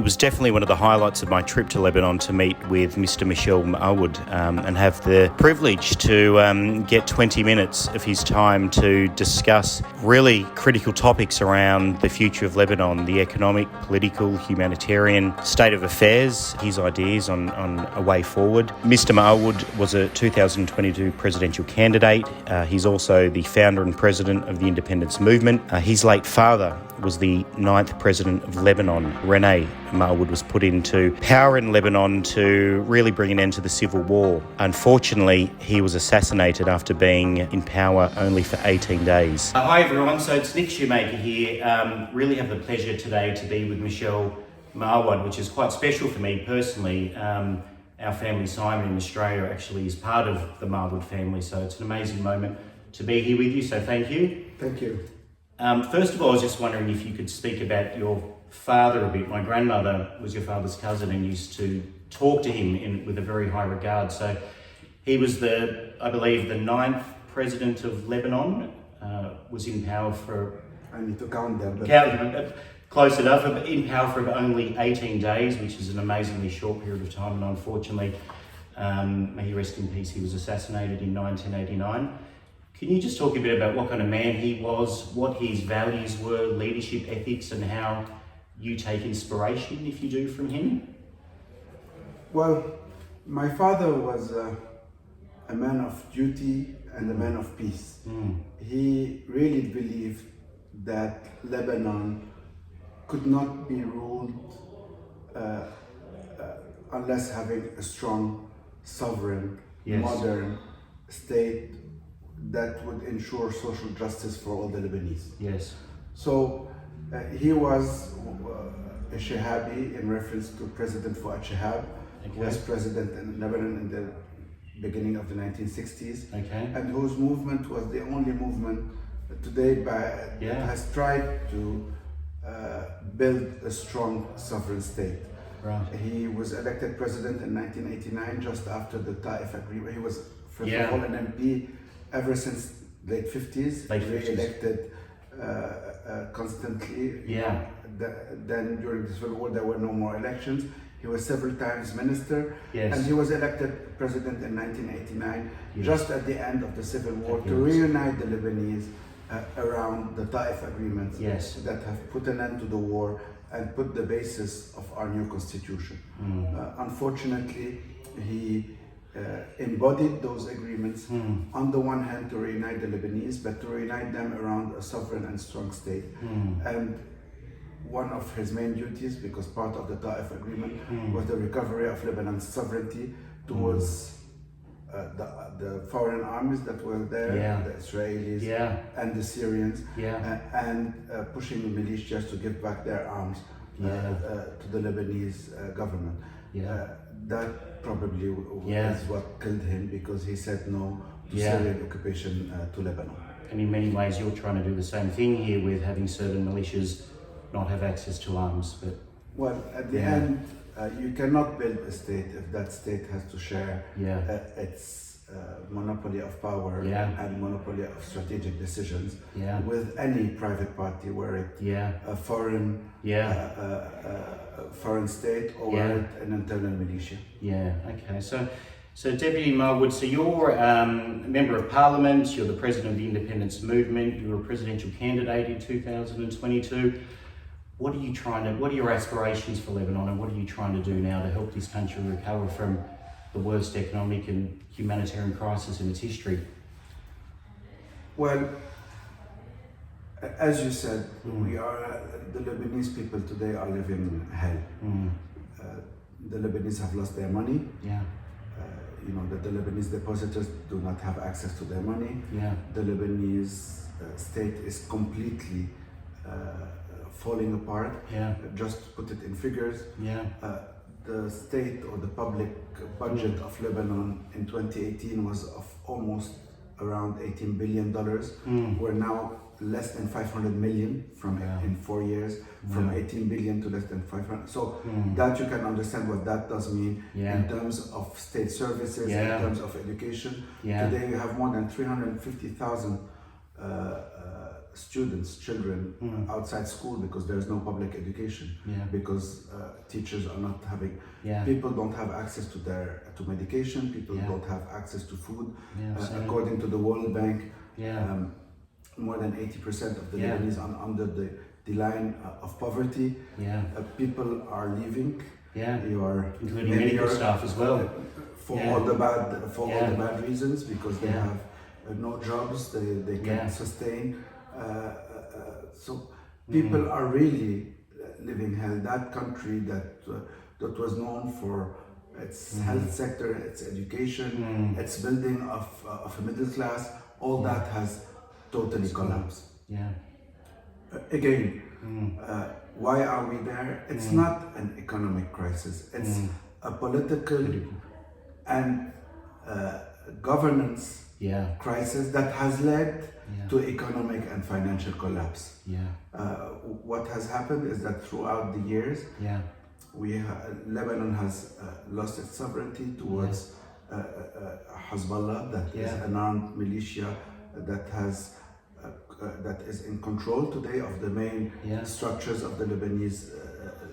It was definitely one of the highlights of my trip to Lebanon to meet with Mr. Michel Moawad and have the privilege to get 20 minutes of his time to discuss really critical topics around the future of Lebanon, the economic, political, humanitarian state of affairs, his ideas on a way forward. Mr. Moawad was a 2022 presidential candidate. He's also the founder and president of the independence movement. His late father was the 9th president of Lebanon. René Moawad was put into power in Lebanon to really bring an end to the civil war. Unfortunately, he was assassinated after being in power only for 18 days. Hi everyone, so it's Nick Schoenmaker here. Really have the pleasure today to be with Michel Moawad, which is quite special for me personally. Our family, Simon in Australia, actually is part of the Moawad family, so it's an amazing moment to be here with you, so thank you. Thank you. First of all, I was just wondering if you could speak about your father a bit. My grandmother was your father's cousin and used to talk to him with a very high regard. So he was I believe, the 9th president of Lebanon, was in power for... I need to count them. Close enough, in power for only 18 days, which is an amazingly short period of time. And unfortunately, may he rest in peace, he was assassinated in 1989. Can you just talk a bit about what kind of man he was, what his values were, leadership ethics, and how you take inspiration, if you do, from him? Well, my father was a man of duty and a man of peace. He really believed that Lebanon could not be ruled unless having a strong, sovereign, modern state that would ensure social justice for all the Lebanese. Yes. So he was a Shahabi in reference to President Fuad Shahab, who was president in Lebanon in the beginning of the 1960s, and whose movement was the only movement today that has tried to build a strong sovereign state. Right. He was elected president in 1989, just after the Taif agreement. He was, first of all, an MP ever since late 50s, re-elected constantly. Yeah. Then during the Civil War, there were no more elections. He was several times minister, and he was elected president in 1989, just at the end of the Civil War, to reunite the Lebanese around the Taif agreements that have put an end to the war and put the basis of our new constitution. Unfortunately, he embodied those agreements, on the one hand to reunite the Lebanese, but to reunite them around a sovereign and strong state. And one of his main duties, because part of the Taif agreement was the recovery of Lebanon's sovereignty towards the foreign armies that were there, the Israelis and the Syrians, and pushing the militias to give back their arms to the Lebanese government. That probably is what killed him, because he said no to Syrian occupation to Lebanon. And in many ways, you're trying to do the same thing here with having certain militias not have access to arms. But well, at the end, you cannot build a state if that state has to share its monopoly of power and monopoly of strategic decisions with any private party, were it a foreign foreign state or were it an internal militia. Okay. So Deputy Moawad, so you're a Member of Parliament, you're the President of the Independence Movement, you were a presidential candidate in 2022. What are your aspirations for Lebanon, and what are you trying to do now to help this country recover from the worst economic and humanitarian crisis in its history? Well, as you said, the Lebanese people today are living in hell. The Lebanese have lost their money. The Lebanese depositors do not have access to their money. The Lebanese state is completely falling apart. Just to put it in figures, the state or the public budget of Lebanon in 2018 was of almost around $18 billion. We're now less than 500 million in 4 years, from 18 billion to less than 500. So that you can understand what that does mean in terms of state services, in terms of education. Today we have more than 350,000 students, children outside school because there's no public education, because teachers are not having, people don't have access to medication, people don't have access to food. According to the World Bank, more than 80% of the Lebanese are under the line of poverty. People are leaving. Including medical staff as well. For all the bad reasons, because they have no jobs, they can't sustain. So people are really living hell. That country that was known for its health sector, its education, its building of a middle class, all that has totally collapsed. Again, why are we there? It's not an economic crisis. It's a political and governance crisis that has led to economic and financial collapse. What has happened is that throughout the years, Lebanon has lost its sovereignty towards Hezbollah, that is an armed militia that is in control today of the main structures of the Lebanese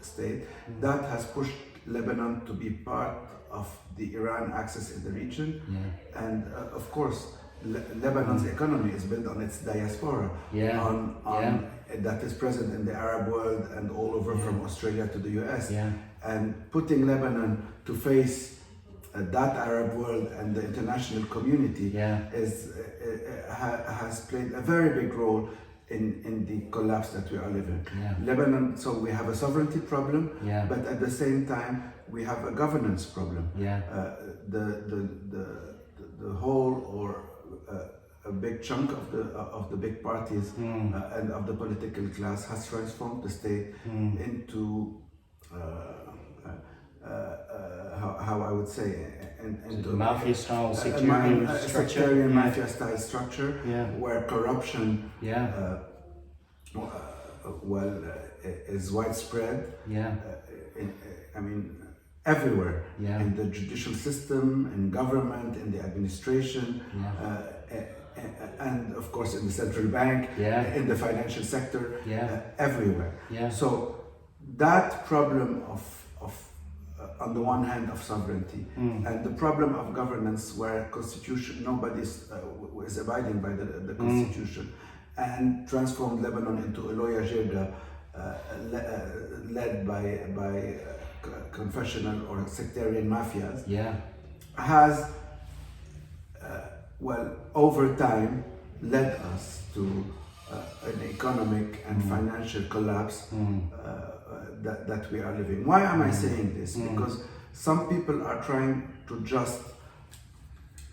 state. That has pushed Lebanon to be part of the Iran axis in the region, and of course Lebanon's economy is built on its diaspora, that is present in the Arab world and all over from Australia to the US, and putting Lebanon to face that Arab world and the international community has played a very big role in the collapse that we are living. Lebanon, so we have a sovereignty problem, but at the same time we have a governance problem. The whole or a big chunk of the big parties and of the political class has transformed the state into how I would say, into mafia-style sectarian structure. Sectarian mafia-style structure, where corruption is widespread. I mean, everywhere, in the judicial system, in government, in the administration, and of course in the central bank, in the financial sector, everywhere. So that problem of on the one hand of sovereignty, and the problem of governance where constitution, nobody is abiding by the constitution, and transformed Lebanon into a loya jirga led by confessional or sectarian mafias, has over time led us to an economic and financial collapse that we are living. Why am I saying this? Because some people are trying to just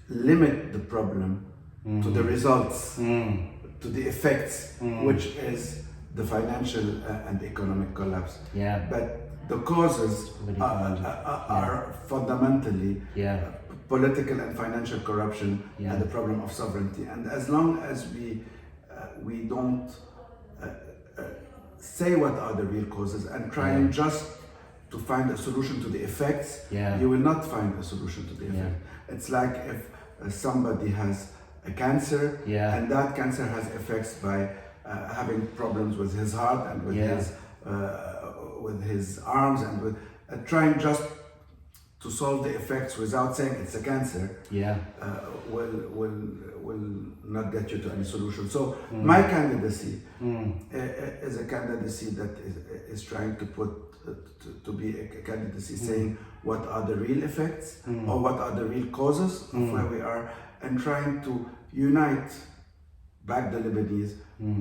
limit the problem to the results, to the effects, which is the financial and economic collapse. But the causes are fundamentally political and financial corruption and the problem of sovereignty. And as long as we don't say what are the real causes and trying just to find a solution to the effects, you will not find a solution to the effect. It's like if somebody has a cancer and that cancer has effects by having problems with his heart and with his arms and with trying just to solve the effects without saying it's a cancer, will not get you to any solution. So my candidacy is a candidacy that is trying to put to be a candidacy saying what are the real effects or what are the real causes of where we are, and trying to unite back the Lebanese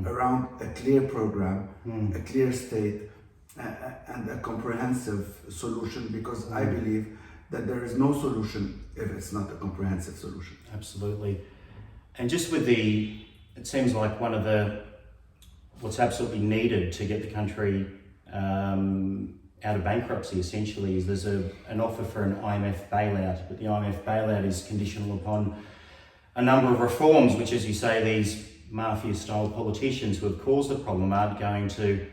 around a clear program, a clear state, and a comprehensive solution, because I believe that there is no solution if it's not a comprehensive solution. Absolutely. And just with it seems like one of what's absolutely needed to get the country out of bankruptcy essentially is there's an offer for an IMF bailout, but the IMF bailout is conditional upon a number of reforms, which, as you say, these mafia-style politicians who have caused the problem aren't going to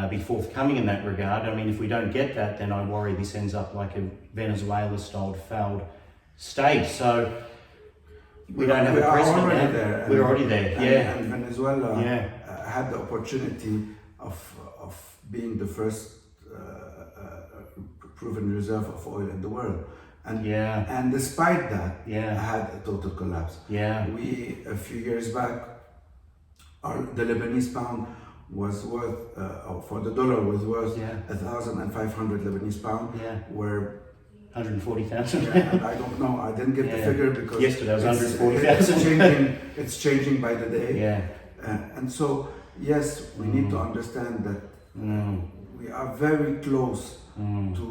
be forthcoming in that regard. I mean, if we don't get that, then I worry this ends up like a Venezuela-style failed state. So we don't have a president already now. there. We're already there, yeah. And Venezuela Yeah. had the opportunity of being the first proven reserve of oil in the world. And despite that, had a total collapse. We, a few years back, the Lebanese pound was worth, for the dollar was worth 1,500 Lebanese pound, where 140,000. I don't know. I didn't get the figure because yesterday was 140,000. It's changing by the day. And so, yes, we need to understand that we are very close to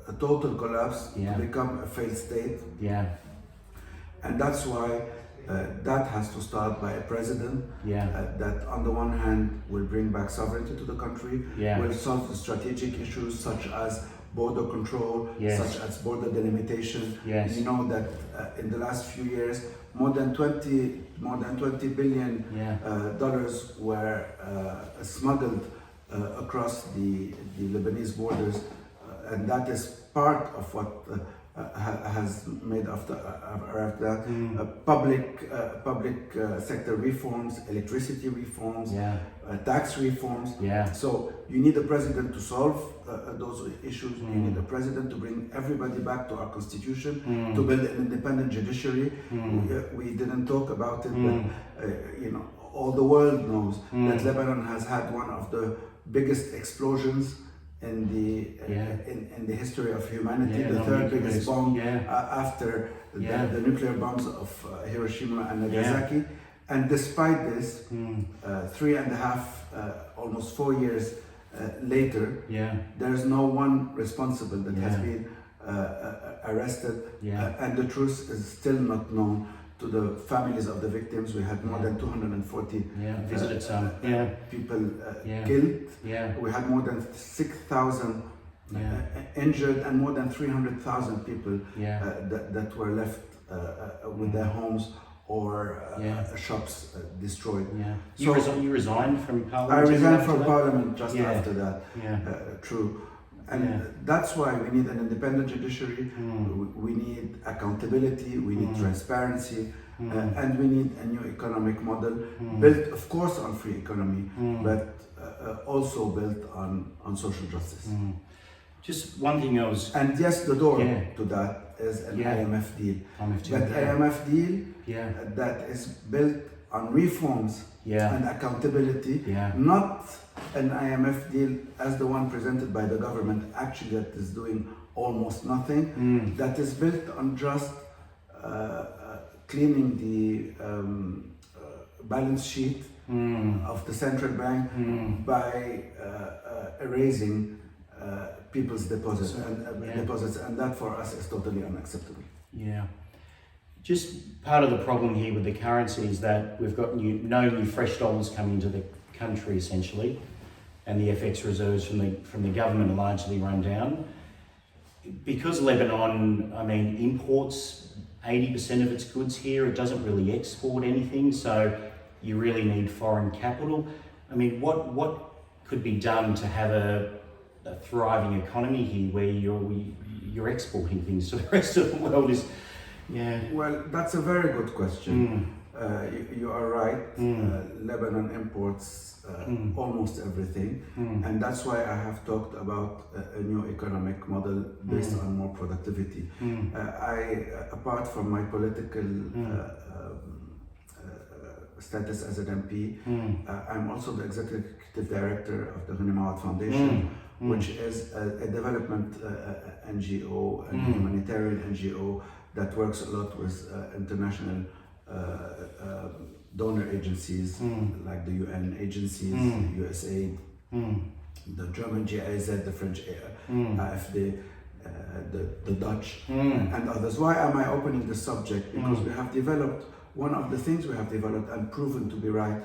a total collapse, to become a failed state. And that's why that has to start by a president that on the one hand will bring back sovereignty to the country, will solve the strategic issues such as border control, such as border delimitation. You know that in the last few years, more than 20 billion dollars were smuggled across the Lebanese borders, and that is part of what has made after that public sector reforms, electricity reforms, tax reforms. So you need a president to solve those issues. You need a president to bring everybody back to our constitution, to build an independent judiciary. We didn't talk about it, but you know, all the world knows that Lebanon has had one of the biggest explosions in the history of humanity, the third biggest bomb after the nuclear bombs of Hiroshima and Nagasaki. And despite this, 3.5, almost 4 years later, there is no one responsible that has been arrested, and the truth is still not known to the families of the victims. We had more than 240 visited some people killed. We had more than 6,000 injured, and more than 300,000 people that were left with their homes or shops destroyed. So you resigned from parliament? I resigned from parliament just after that. True. And that's why we need an independent judiciary, we need accountability, we need transparency, and we need a new economic model built, of course, on free economy, but also built on social justice. Just one thing I was... And yes, the door to that is an IMF deal. But IMF deal that is built on reforms and accountability, not an IMF deal as the one presented by the government, actually that is doing almost nothing, that is built on just cleaning the balance sheet of the central bank by erasing people's deposits, and that for us is totally unacceptable. Just part of the problem here with the currency is that we've got no new fresh dollars coming into the country essentially, and the FX reserves from the government are largely run down. Because Lebanon, I mean, imports 80% of its goods here, it doesn't really export anything, so you really need foreign capital. I mean, what could be done to have a thriving economy here where you're exporting things to the rest of the world? Well, that's a very good question. You are right. Lebanon imports almost everything, and that's why I have talked about a new economic model based on more productivity. Apart from my political status as an MP, I'm also the executive director of the René Moawad Foundation, which is a development NGO and humanitarian NGO that works a lot with international donor agencies like the UN agencies, USAID, the German GIZ, the French AFD, the Dutch, and others. Why am I opening this subject? Because we have developed, one of the things we have developed and proven to be right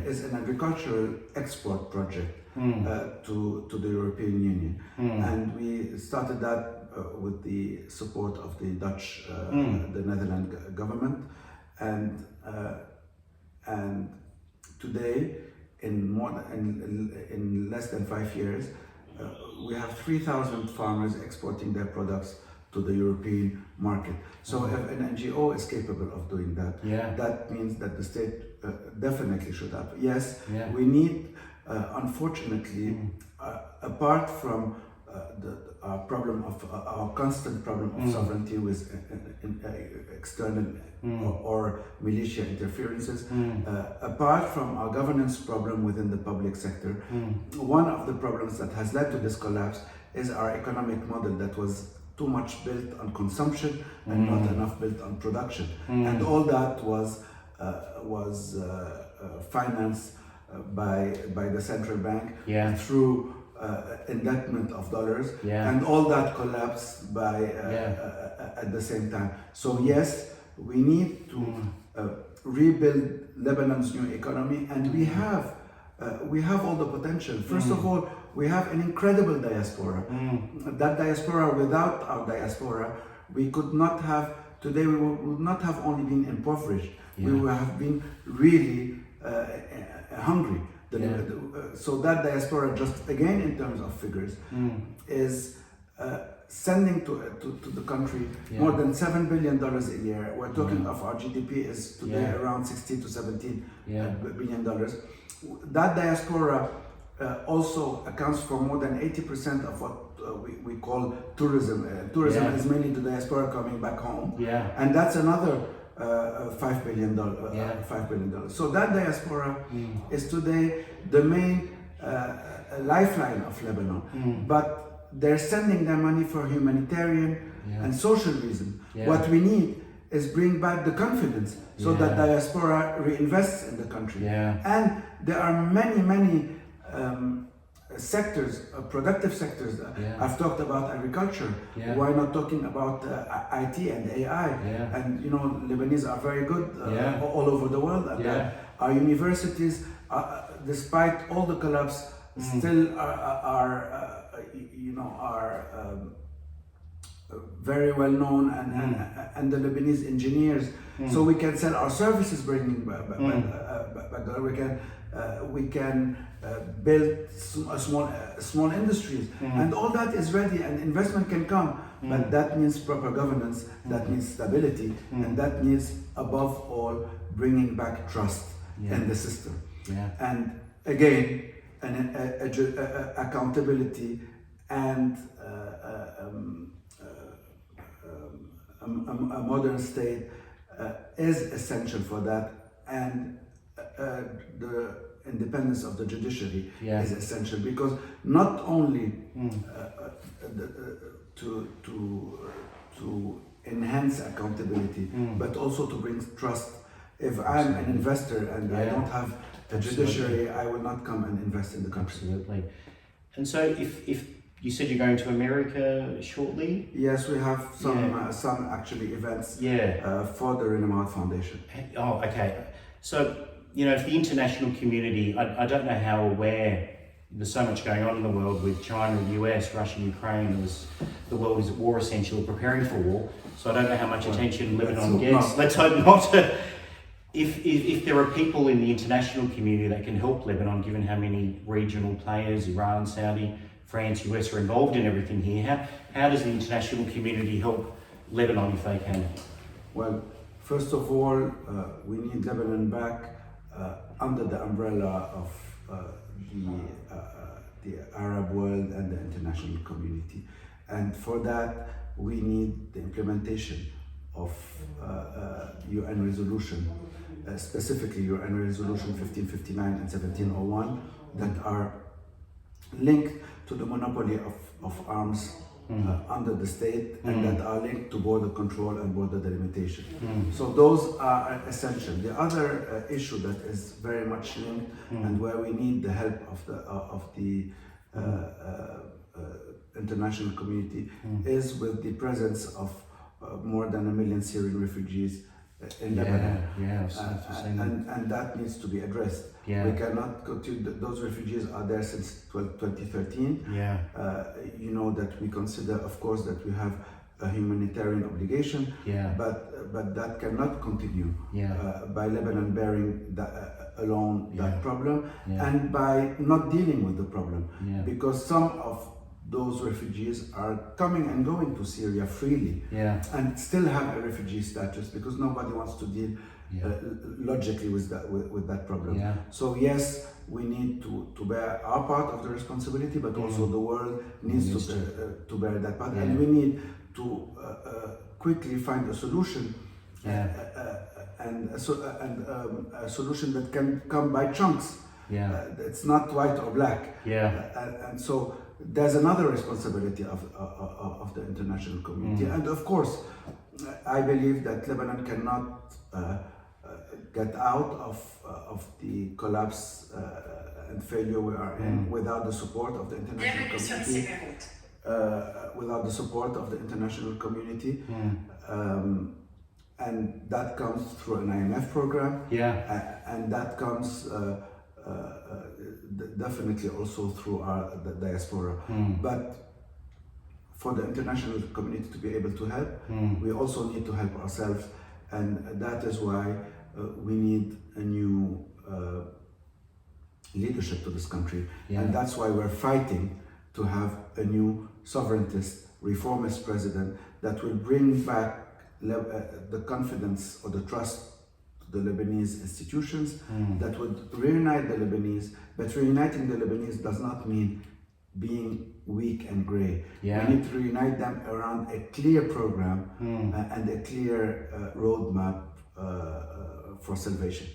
is an agricultural export project to the European Union. And we started that with the support of the Dutch, the Netherlands government, and today, in less than 5 years, we have 3,000 farmers exporting their products to to the European market. So if an NGO is capable of doing that, that means that the state definitely should have. Yes, we need, unfortunately, apart from our problem of our constant problem of sovereignty with external or militia interferences, apart from our governance problem within the public sector, one of the problems that has led to this collapse is our economic model that was too much built on consumption and not enough built on production, and all that was financed by the central bank through indebtment of dollars, and all that collapsed by at the same time. So yes, we need to rebuild Lebanon's new economy, and we have all the potential. First of all, we have an incredible diaspora. That diaspora, without our diaspora, we could not have, today we would not have only been impoverished, we would have been really hungry. So that diaspora, just again in terms of figures, is sending to the country more than $7 billion a year. We're talking of our GDP is today around 16 to 17 billion dollars. That diaspora also accounts for more than 80% of what we call tourism. Tourism is mainly the diaspora coming back home, and that's another $5 billion. $5 billion. So that diaspora is today the main lifeline of Lebanon. But they're sending their money for humanitarian and social reasons. What we need is bring back the confidence so that diaspora reinvests in the country. And there are many sectors, productive sectors. I've talked about agriculture. Why not talking about IT and AI? And you know, Lebanese are very good all over the world at that. Our universities, despite all the collapse, still are very well known, and the Lebanese engineers. So we can sell our services, bringing back. We can build small industries, and all that is ready, and investment can come. But that means proper governance, that means stability, and that means above all bringing back trust in the system. And again, accountability and a modern state is essential for that, and the independence of the judiciary is essential, because not only to enhance accountability, but also to bring trust. If I'm an investor and I don't have a judiciary, I will not come and invest in the country. Absolutely. And so if you said you're going to America shortly? Yes, we have some actually events for the René Moawad Foundation. Oh, okay. So, you know, if the international community, I don't know how aware, there's so much going on in the world with China, the US, Russia, Ukraine. The world is at war, essentially, preparing for war. So I don't know how much attention Lebanon gets. Let's hope not. If there are people in the international community that can help Lebanon, given how many regional players, Iran, Saudi, France, US are involved in everything here, how does the international community help Lebanon if they can? Well, first of all, we need Lebanon back under the umbrella of the Arab world and the international community. And for that, we need the implementation of UN resolution, specifically UN resolution 1559 and 1701, that are linked to the monopoly of arms under the state, and that are linked to border control and border delimitation. So those are essential. The other issue that is very much linked, and where we need the help of the international community, is with the presence of more than 1 million Syrian refugees in Lebanon. And that needs to be addressed. We cannot continue. Those refugees are there since 2013. You know that we consider, of course, that we have a humanitarian obligation, but that cannot continue by Lebanon bearing that problem, and by not dealing with the problem, because some of those refugees are coming and going to Syria freely and still have a refugee status because nobody wants to deal logically with that problem. So yes, we need to bear our part of the responsibility, but also the world needs to bear that part, and we need to quickly find a solution, and a solution that can come by chunks. It's not white or black. And so there's another responsibility of the international community, and of course, I believe that Lebanon cannot get out of the collapse and failure we are in without the support of the international community. Without the support of the international community, and that comes through an IMF program, and that comes definitely also through the diaspora. But for the international community to be able to help, we also need to help ourselves, and that is why we need a new leadership to this country, and that's why we're fighting to have a new sovereigntist, reformist president that will bring back the confidence or the trust to the Lebanese institutions, that would reunite the Lebanese. But reuniting the Lebanese does not mean being weak and grey. We need to reunite them around a clear program and a clear roadmap for salvation.